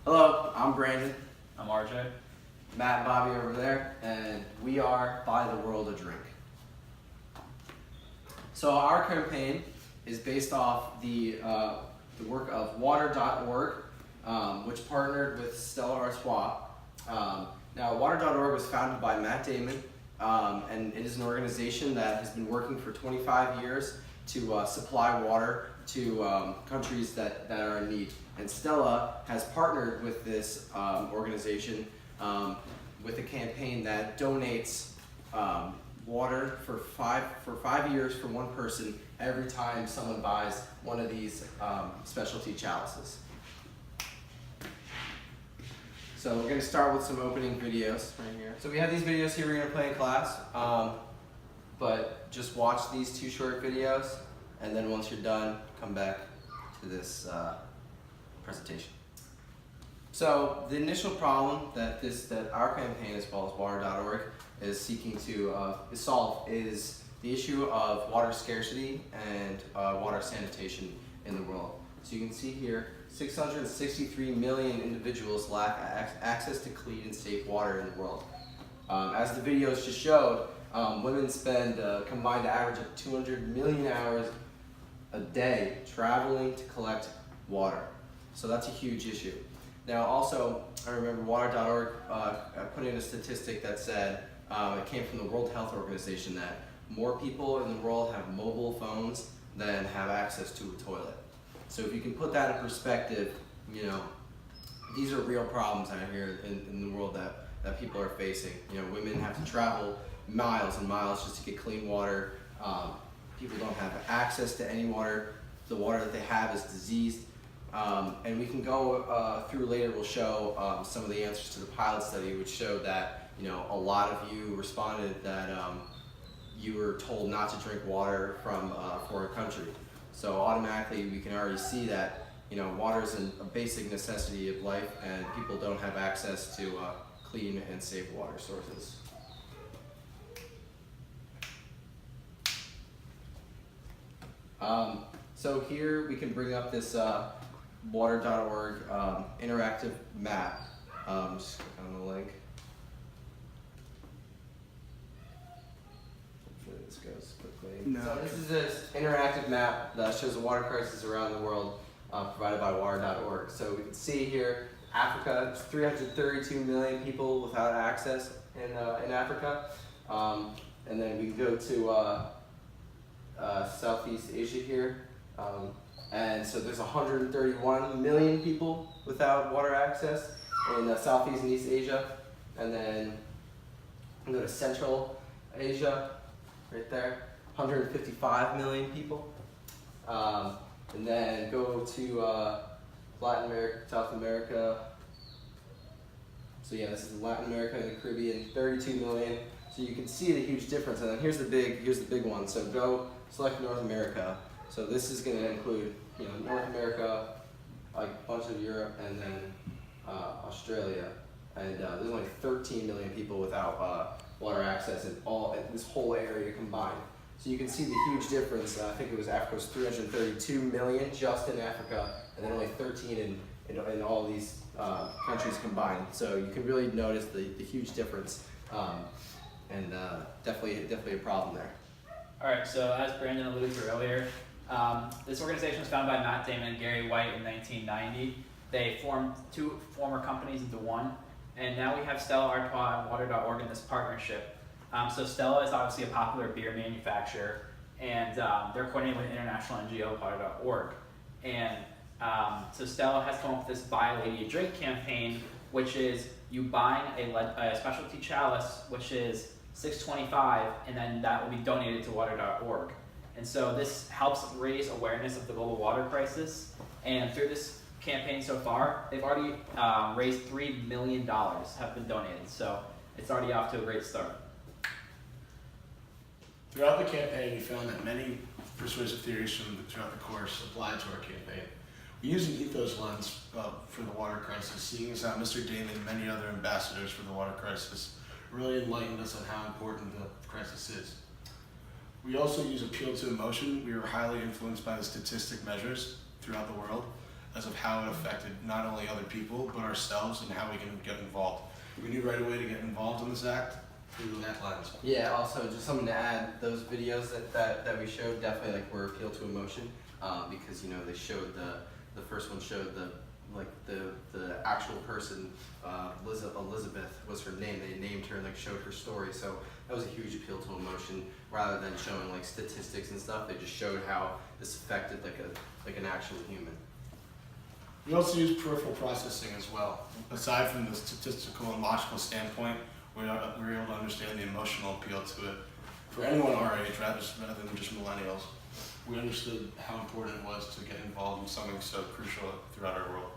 Hello, I'm Brandon. I'm RJ. Matt and Bobby over there, and we are Buy the World a Drink. So our campaign is based off the work of water.org, which partnered with Stella Artois. Now, water.org was founded by Matt Damon, and it is an organization that has been working for 25 years to supply water to countries that are in need. And Stella has partnered with this organization with a campaign that donates water for five years for one person every time someone buys one of these specialty chalices. So we're going to start with some opening videos right here. So we have these videos here we're going to play in class, but just watch these two short videos, and then once you're done, come back to this presentation. So the initial problem that our campaign, as well as water.org, is seeking to solve is the issue of water scarcity and water sanitation in the world. So you can see here, 663 million individuals lack access to clean and safe water in the world. As the videos just showed, women spend a combined average of 200 million hours a day traveling to collect water. So that's a huge issue. Now also, I remember water.org put in a statistic that said, it came from the World Health Organization, that more people in the world have mobile phones than have access to a toilet. So if you can put that in perspective, you know, these are real problems out here in the world that people are facing. You know, women have to travel miles and miles just to get clean water. People don't have access to any water. The water that they have is diseased. And we can go through later, we'll show some of the answers to the pilot study, which showed that, you know, a lot of you responded that you were told not to drink water from a foreign country. So automatically we can already see that, you know, water is a basic necessity of life, and people don't have access to clean and safe water sources. So here we can bring up this water.org interactive map. Just click on the link. Hopefully this goes quickly. No. So this is this interactive map that shows the water crisis around the world, provided by water.org. So we can see here, Africa, 332 million people without access in Africa. And then we can go to Southeast Asia here. And so there's 131 million people without water access in Southeast and East Asia. And then we go to Central Asia, right there, 155 million people. And then go to Latin America, South America. So yeah, this is Latin America and the Caribbean, 32 million. So you can see the huge difference. And then here's the big one. So go select North America. So this is going to include, you know, North America, a bunch of Europe, and then Australia. And there's only 13 million people without water access in this whole area combined. So you can see the huge difference. I think it was Africa was 332 million just in Africa, and then only 13 in all these countries combined. So you can really notice the huge difference, and definitely a problem there. All right, so as Brandon alluded to earlier, this organization was founded by Matt Damon and Gary White in 1990. They formed two former companies into one, and now we have Stella Artois and water.org in this partnership. So Stella is obviously a popular beer manufacturer, and they're coordinating with international NGO water.org. And so Stella has come up with this Buy a Lady a Drink campaign, which is you buying a specialty chalice, which is $6.25, and then that will be donated to water.org. And so this helps raise awareness of the global water crisis. And through this campaign so far, they've already raised $3 million have been donated. So it's already off to a great start. Throughout the campaign, we found that many persuasive theories throughout the course applied to our campaign. We use an ethos lens for the water crisis, seeing as how Mr. Damon and many other ambassadors for the water crisis really enlightened us on how important the crisis is. We also use appeal to emotion. We were highly influenced by the statistic measures throughout the world, as of how it affected not only other people, but ourselves and how we can get involved. We knew right away to get involved in this act through that lens. Yeah, also just something to add, those videos that we showed definitely like were appeal to emotion, because you know they showed the first one showed the actual person, Elizabeth was her name. They named her and like showed her story, so that was a huge appeal to emotion rather than showing like statistics and stuff. They just showed how this affected like an actual human. We also use peripheral processing as well. Aside from the statistical and logical standpoint, we're able to understand the emotional appeal to it. For anyone our age, rather than just millennials, we understood how important it was to get involved in something so crucial throughout our world.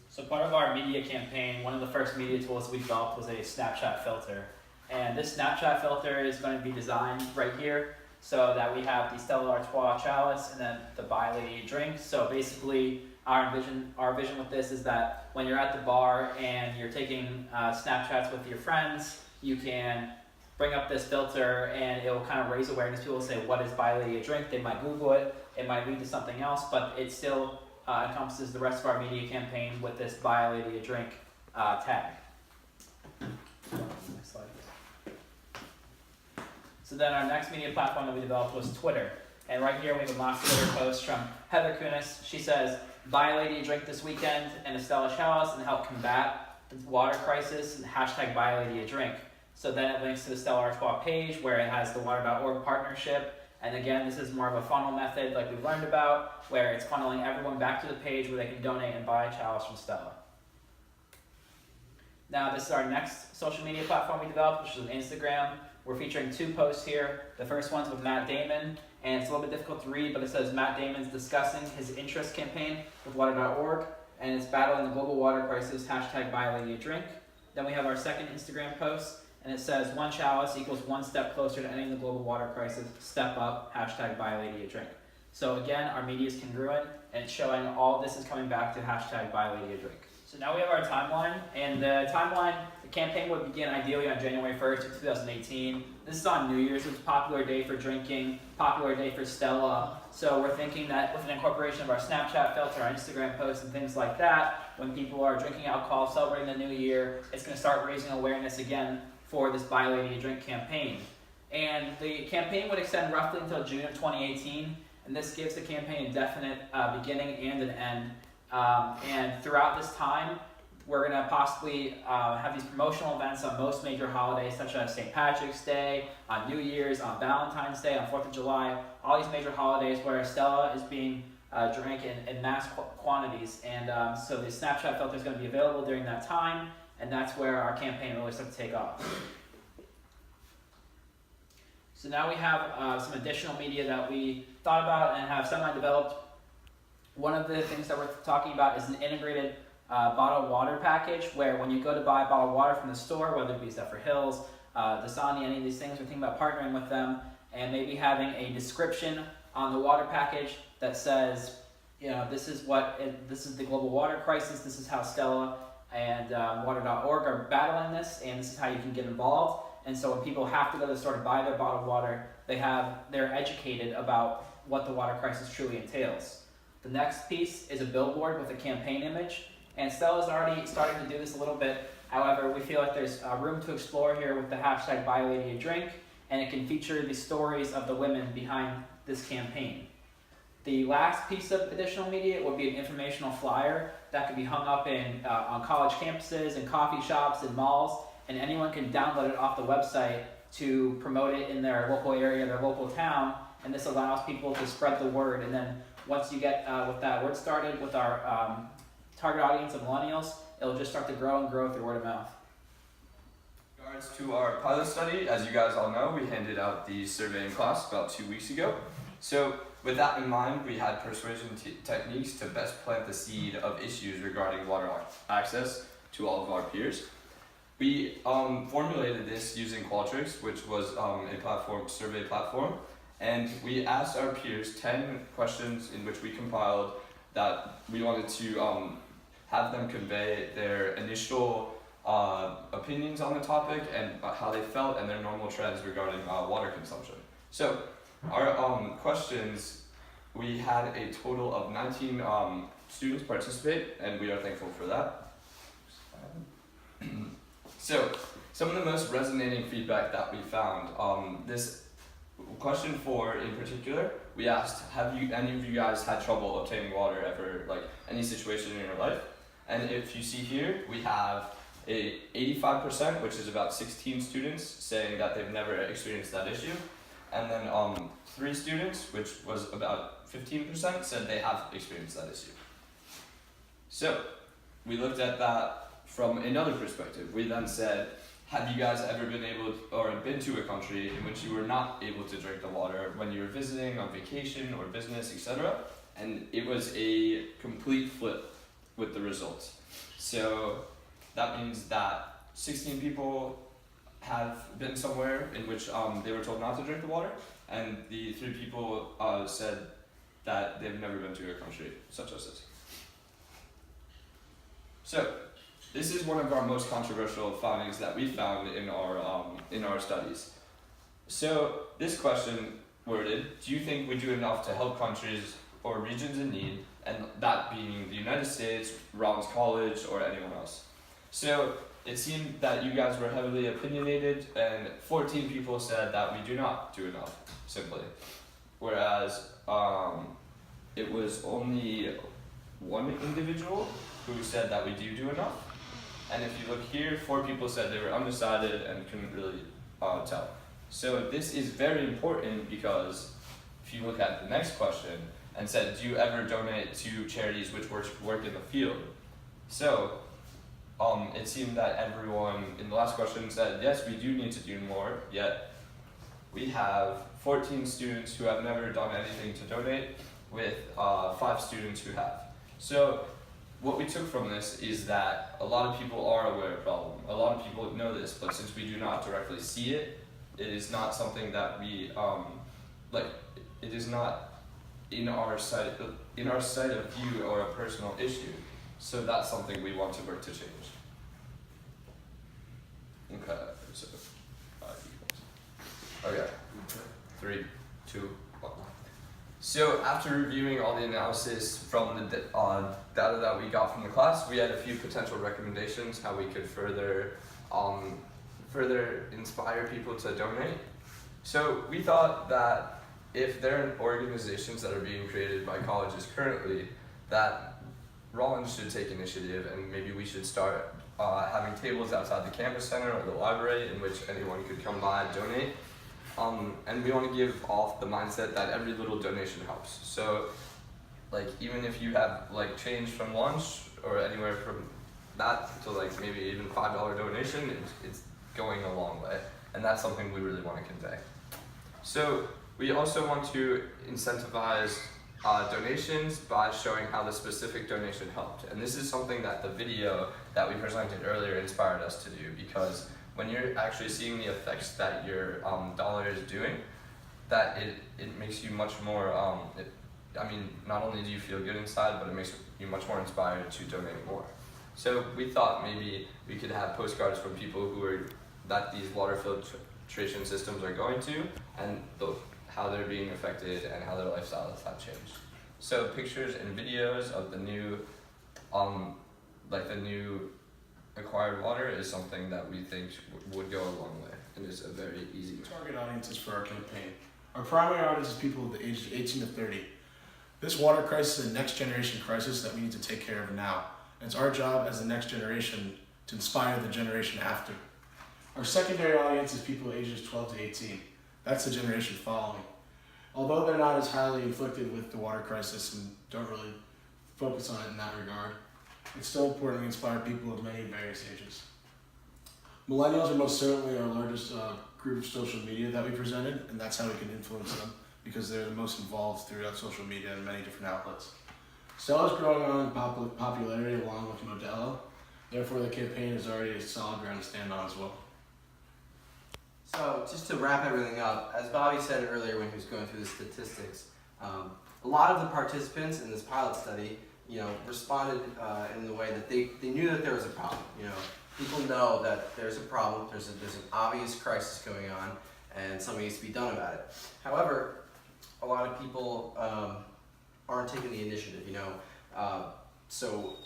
So part of our media campaign, one of the first media tools we developed was a Snapchat filter. And this Snapchat filter is going to be designed right here so that we have the Stella Artois chalice and then the Buy Lady a drink. So basically our vision with this is that when you're at the bar and you're taking Snapchats with your friends, you can bring up this filter and it will kind of raise awareness. People will say, what is Buy Lady a drink? They might Google it. It might lead to something else, but it still encompasses the rest of our media campaign with this Buy a Lady a drink tag. Next slide. So then our next media platform that we developed was Twitter. And right here we have a mock Twitter post from Heather Kunis. She says, buy a lady a drink this weekend and a Stella chalice and help combat the water crisis and hashtag buy a lady a drink. So then it links to the Stella Artois page where it has the water.org partnership. And again, this is more of a funnel method like we've learned about, where it's funneling everyone back to the page where they can donate and buy a chalice from Stella. Now this is our next social media platform we developed, which is Instagram. We're featuring 2 posts here. The first one's with Matt Damon, and it's a little bit difficult to read, but it says Matt Damon's discussing his interest campaign with water.org, and it's battling the global water crisis, hashtag buy a lady a drink. Then we have our second Instagram post, and it says 1 chalice equals 1 step closer to ending the global water crisis, step up, hashtag buy a lady a drink. So again, our media is congruent, and it's showing all this is coming back to hashtag buy a lady a drink. So now we have our timeline, and the campaign would begin ideally on January 1st of 2018. This is on New Year's. It's a popular day for drinking, popular day for Stella. So we're thinking that with an incorporation of our Snapchat filter, our Instagram posts, and things like that, when people are drinking alcohol, celebrating the new year, it's going to start raising awareness again for this Buy a Lady a Drink campaign. And the campaign would extend roughly until June of 2018, and this gives the campaign a definite beginning and an end. And throughout this time, we're going to possibly have these promotional events on most major holidays, such as St. Patrick's Day, on New Year's, on Valentine's Day, on 4th of July, all these major holidays where Stella is being drank in mass quantities. And so the Snapchat filter is going to be available during that time, and that's where our campaign really starts to take off. So now we have some additional media that we thought about and have semi-developed. One of the things that we're talking about is an integrated bottled water package, where when you go to buy bottled water from the store, whether it be Zephyr Hills, Dasani, any of these things, we're thinking about partnering with them and maybe having a description on the water package that says, you know, this is the global water crisis, this is how Stella and water.org are battling this, and this is how you can get involved. And so when people have to go to the store to buy their bottled water, they're educated about what the water crisis truly entails. The next piece is a billboard with a campaign image, and Stella's already starting to do this a little bit. However, we feel like there's room to explore here with the hashtag Buy a Lady a Drink, and it can feature the stories of the women behind this campaign. The last piece of additional media would be an informational flyer that could be hung up on college campuses and coffee shops and malls, and anyone can download it off the website to promote it in their local area, their local town, and this allows people to spread the word. And then once you get with that word started with our target audience of millennials, it'll just start to grow and grow through word of mouth. In regards to our pilot study, as you guys all know, we handed out the survey in class about 2 weeks ago. So with that in mind, we had persuasion techniques to best plant the seed of issues regarding water access to all of our peers. We formulated this using Qualtrics, which was a survey platform, and we asked our peers 10 questions in which we compiled that we wanted to have them convey their initial opinions on the topic and how they felt and their normal trends regarding water consumption. So our questions we had a total of 19 students participate, and we are thankful for that. So, some of the most resonating feedback that we found, this question 4 in particular, we asked, have any of you guys had trouble obtaining water ever, like any situation in your life? And if you see here, we have a 85%, which is about 16 students, saying that they've never experienced that issue. And then 3 students, which was about 15%, said they have experienced that issue. So, we looked at that from another perspective. We then said, have you guys ever been to a country in which you were not able to drink the water when you were visiting on vacation or business, etc.? And it was a complete flip with the results. So that means that 16 people have been somewhere in which they were told not to drink the water, and the 3 people said that they've never been to a country such as this. So, this is one of our most controversial findings that we found in our studies. So, this question worded, do you think we do enough to help countries or regions in need, and that being the United States, Rollins College, or anyone else? So, it seemed that you guys were heavily opinionated, and 14 people said that we do not do enough, simply. Whereas, it was only 1 individual who said that we do enough. And if you look here, 4 people said they were undecided and couldn't really tell. So this is very important because if you look at the next question and said, do you ever donate to charities which work in the field? So it seemed that everyone in the last question said, yes, we do need to do more, yet we have 14 students who have never done anything to donate with 5 students who have. So what we took from this is that a lot of people are aware of the problem. A lot of people know this, but since we do not directly see it, it is not something that we, it is not in our sight of view or a personal issue. So that's something we want to work to change. Okay, so 5 equals. Okay, 3, 2, 1. So after reviewing all the analysis from the data that we got from the class, we had a few potential recommendations how we could further inspire people to donate. So we thought that if there are organizations that are being created by colleges currently, that Rollins should take initiative, and maybe we should start having tables outside the campus center or the library in which anyone could come by and donate. And we want to give off the mindset that every little donation helps. So, like, even if you have like change from lunch or anywhere from that to like maybe even $5 donation, it's going a long way, and that's something we really want to convey. So we also want to incentivize donations by showing how the specific donation helped, and this is something that the video that we presented earlier inspired us to do, because when you're actually seeing the effects that your dollar is doing, that it makes you much more, not only do you feel good inside, but it makes you much more inspired to donate more. So we thought maybe we could have postcards from people that these water filtration systems are going to, and how they're being affected and how their lifestyles have changed. So pictures and videos of the new, the new acquired water is something that we think would go a long way, and is a very easy target audiences for our campaign. Our primary audience is people of the age 18 to 30. This water crisis is a next generation crisis that we need to take care of now. And it's our job as the next generation to inspire the generation after. Our secondary audience is people ages 12 to 18. That's the generation following. Although they're not as highly inflicted with the water crisis and don't really focus on it in that regard, it's still important to inspire people of many various ages. Millennials are most certainly our largest group of social media that we presented, and that's how we can influence them, because they're the most involved throughout social media and many different outlets. Stella's growing on in popularity along with Modelo, therefore the campaign is already a solid ground to stand on as well. So just to wrap everything up, as Bobby said earlier when he was going through the statistics, a lot of the participants in this pilot study, responded in the way that they knew that there was a problem. People know that there's a problem, there's an obvious crisis going on, and something needs to be done about it. However, a lot of people aren't taking the initiative. So